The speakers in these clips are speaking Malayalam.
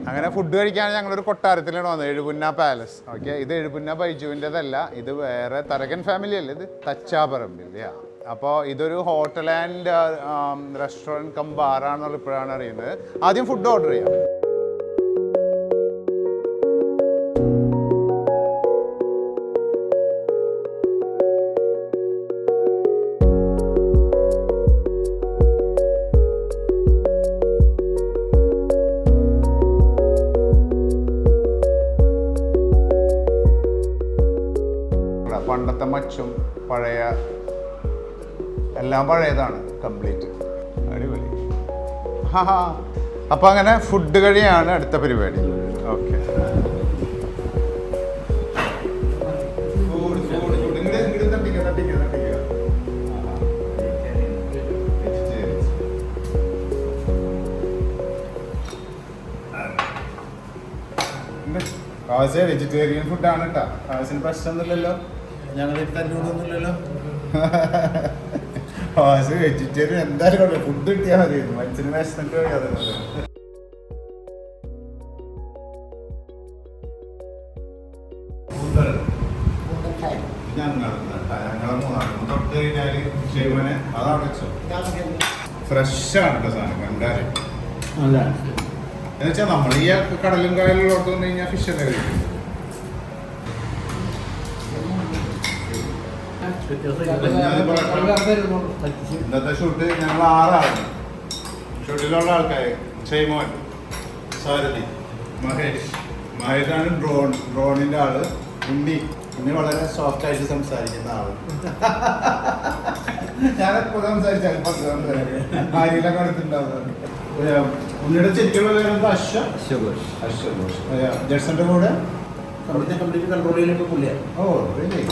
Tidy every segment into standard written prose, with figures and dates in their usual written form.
അങ്ങനെ ഫുഡ് കഴിക്കാൻ ഞങ്ങളൊരു കൊട്ടാരത്തിലാണ് വന്നത്, എഴുപുന്ന പാലസ്. ഓക്കെ, ഇത് എഴുപുന്ന ബൈജുവിൻ്റെതല്ല, ഇത് വേറെ തരകൻ ഫാമിലി അല്ല, ഇത് തച്ചാപറമ്പിൽ. അപ്പോൾ ഇതൊരു ഹോട്ടൽ ആൻഡ് റെസ്റ്റോറൻറ്റ് കം ബാറാണെന്നുള്ള ഇപ്പോഴാണ് അറിയുന്നത്. ആദ്യം ഫുഡ് ഓർഡർ ചെയ്യാം. പണ്ടത്തെ മച്ചും പഴയ എല്ലാം പഴയതാണ് കംപ്ലീറ്റ്. അടിപൊളി. അപ്പോൾ അങ്ങനെ ഫുഡ് കഴിയാണ് അടുത്ത പരിപാടി. ഓക്കെ, വെജിറ്റേറിയൻ ഫുഡാണ് കേട്ടോ. ആവശ്യത്തിന് പ്രശ്നമൊന്നുമില്ലല്ലോ, ഞങ്ങൾ തല്ലൂടൊന്നുമില്ലല്ലോ. വെജിറ്റേറിയൻ എന്തായാലും കുഴപ്പമില്ല, ഫുഡ് കിട്ടിയാൽ മതി. മനുഷ്യന് വിശന്നിട്ട് ഫ്രഷാണ് കേട്ടോ സാധനം കണ്ടാല്. എന്നുവെച്ചാൽ നമ്മൾ ഈ കടലും കായലും ഓർത്ത് വന്നു കഴിഞ്ഞാൽ ഫിഷ് തന്നെ കഴിക്കും. ഇന്നത്തെ ഷൂട്ട് ഞങ്ങൾ 6 ആളാണ്. ഷൂട്ടിലുള്ള ആൾക്കാർ ഷെയ്മോൻ, സാരഥി, മഹേഷാണ് ഡ്രോണിൻ്റെ ആള്, ഉണ്ണി വളരെ സോഫ്റ്റ് ആയിട്ട് സംസാരിക്കുന്ന ആള്. ഞാനെപ്പോൾ സംസാരിച്ചാലും ആരെയൊക്കെ അടുത്തുണ്ടാവുന്നത്. ഉണ്ണിയുടെ ശരിക്കുള്ള പേരെന്താ? അശ്വഘോഷ്. ജഡ്സന്റെ കൂടെ കംപ്ലീറ്റ് കൺട്രോൾ ചെയ്യാനൊക്കെ പുള്ളിയാണ്. Oh really?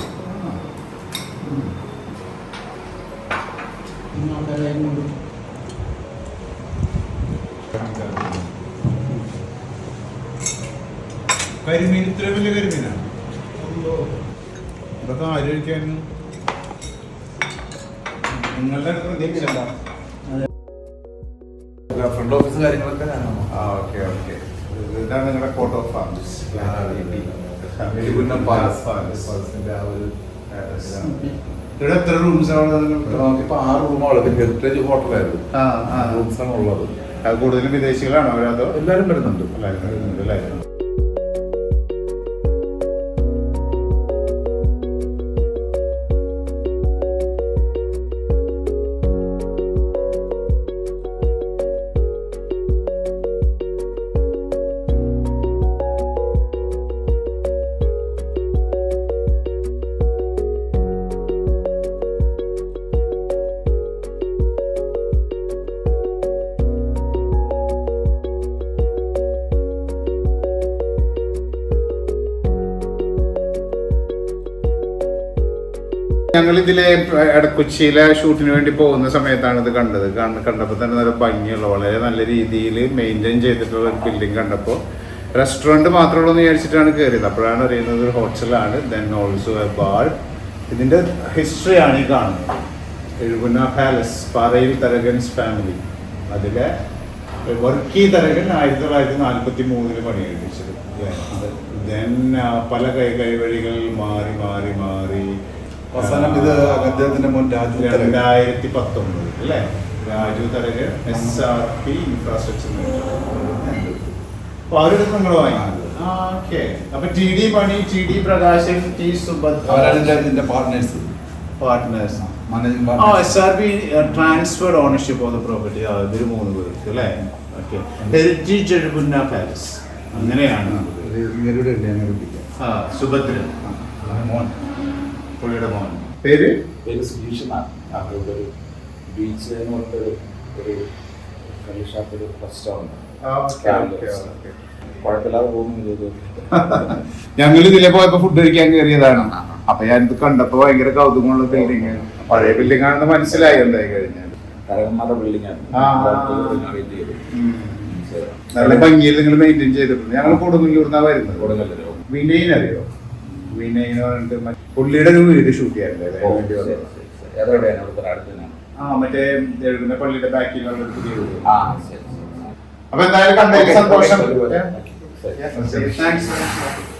കരിമീൻ ഇത്ര വലിയ കരിമീനാണ്. ഇതൊക്കെ ആലോചിക്കാനും നിങ്ങളുടെ പ്രതീക്ഷ ഫ്രണ്ട് ഓഫീസ് കാര്യങ്ങളൊക്കെ ഓക്കെ. ഇതാണ് നിങ്ങളുടെ കോർട്ട് ഓഫ് ആർമ്സ്. ഇവിടെ എത്ര റൂംസ് ആണ്? നമുക്കിപ്പോ 6 റൂമുള്ളത്. ഹെറിറ്റേജ് ഹോട്ടലായിരുന്നു റൂംസാണ് ഉള്ളത്. കൂടുതലും വിദേശികളാണോ അവരതോ? എല്ലാവരും വരുന്നുണ്ട്. അല്ലേ? ഞങ്ങൾ ഇതിലെ കൊച്ചിയിലെ ഷൂട്ടിന് വേണ്ടി പോകുന്ന സമയത്താണ് ഇത് കണ്ടത്. കണ്ടപ്പോൾ തന്നെ നല്ല ഭംഗിയുള്ള, വളരെ നല്ല രീതിയിൽ മെയിൻറ്റെയിൻ ചെയ്തിട്ടുള്ള ഒരു ബിൽഡിംഗ് കണ്ടപ്പോൾ റെസ്റ്റോറൻറ്റ് മാത്രമുള്ളൂ എന്ന് വിചാരിച്ചിട്ടാണ് കയറിയത്. അപ്പോഴാണ് അറിയുന്നത് ഒരു ഹോട്ടലാണ്, ദെൻ ഓൾസോ എ ബാർ. ഇതിൻ്റെ ഹിസ്റ്ററിയാണ് ഈ കാണുന്നത്. എഴുപുന്ന പാലസ്, പാറയിൽ തരകൻസ് ഫാമിലി. അതിലെ വർക്കി തരകൻ 1943 പണിയെടുപ്പിച്ചത്. ദെൻ പല കൈവഴികൾ മാറി മാറി മാറി അവസാനം ഇത് അദ്ദേഹത്തിന്റെ മുൻ 2019 അല്ലേ? Raju Tharakan SRP infrastructure. അപ്പൊ അവരുടെ നമ്മൾ വാങ്ങിയത്. ഓക്കെ. അപ്പൊ TD പണി, TD Prakashan, T Subhadra partners. SRP transferred ownership of the property. ഇവര് 3 പേർക്ക് അല്ലേ? ഓക്കെ. ഹെറിറ്റേജ് എഴുപുന്ന പാലസ്, അങ്ങനെയാണ്. സുഭദ്ര മോൻ, പുള്ളിയുടെ മോൻ. പേര് സുധീഷ് എന്നാണ്. അവിടെ ഒരു ബീച്ച് എന്ന് പറഞ്ഞൊരു കള്ളി ഷാപ്പ്, ഒരു റെസ്റ്റോറൻറ്റ്. കുഴപ്പമില്ലാതെ പോകുന്നു. ഞങ്ങൾ ഇതിലെ പോയപ്പോ ഫുഡ് കഴിക്കാൻ കയറിയതാണ്. അപ്പൊ ഞാനിത് കണ്ടപ്പോ ഭയങ്കര കൗതുകമുള്ള ബിൽഡിങ്, പഴയ ബിൽഡിംഗ് ആണെന്ന് മനസ്സിലായി. എന്തായി കഴിഞ്ഞാൽ തരകന്മാരുടെ ബിൽഡിംഗ് ആണ്. നല്ല ഭംഗിയിൽ നിങ്ങൾ മെയിൻറ്റെയിൻ ചെയ്തിട്ടുണ്ട്. ഞങ്ങൾ കൊടുങ്ങല്ലൂർന്നാ വരുന്നത്. വിനയൻ അറിയോ? വിനയൻ പറഞ്ഞിട്ട് പുള്ളിയുടെ ഒരു വീട് ഷൂട്ട് ചെയ്യാറുണ്ട്. മറ്റേ എഴുതുന്ന പള്ളിയുടെ ബാക്കിലുള്ള പുതിയ വീട്. അപ്പൊ എന്തായാലും കണ്ടതിൽ സന്തോഷം. Right. Yeah. Thanks.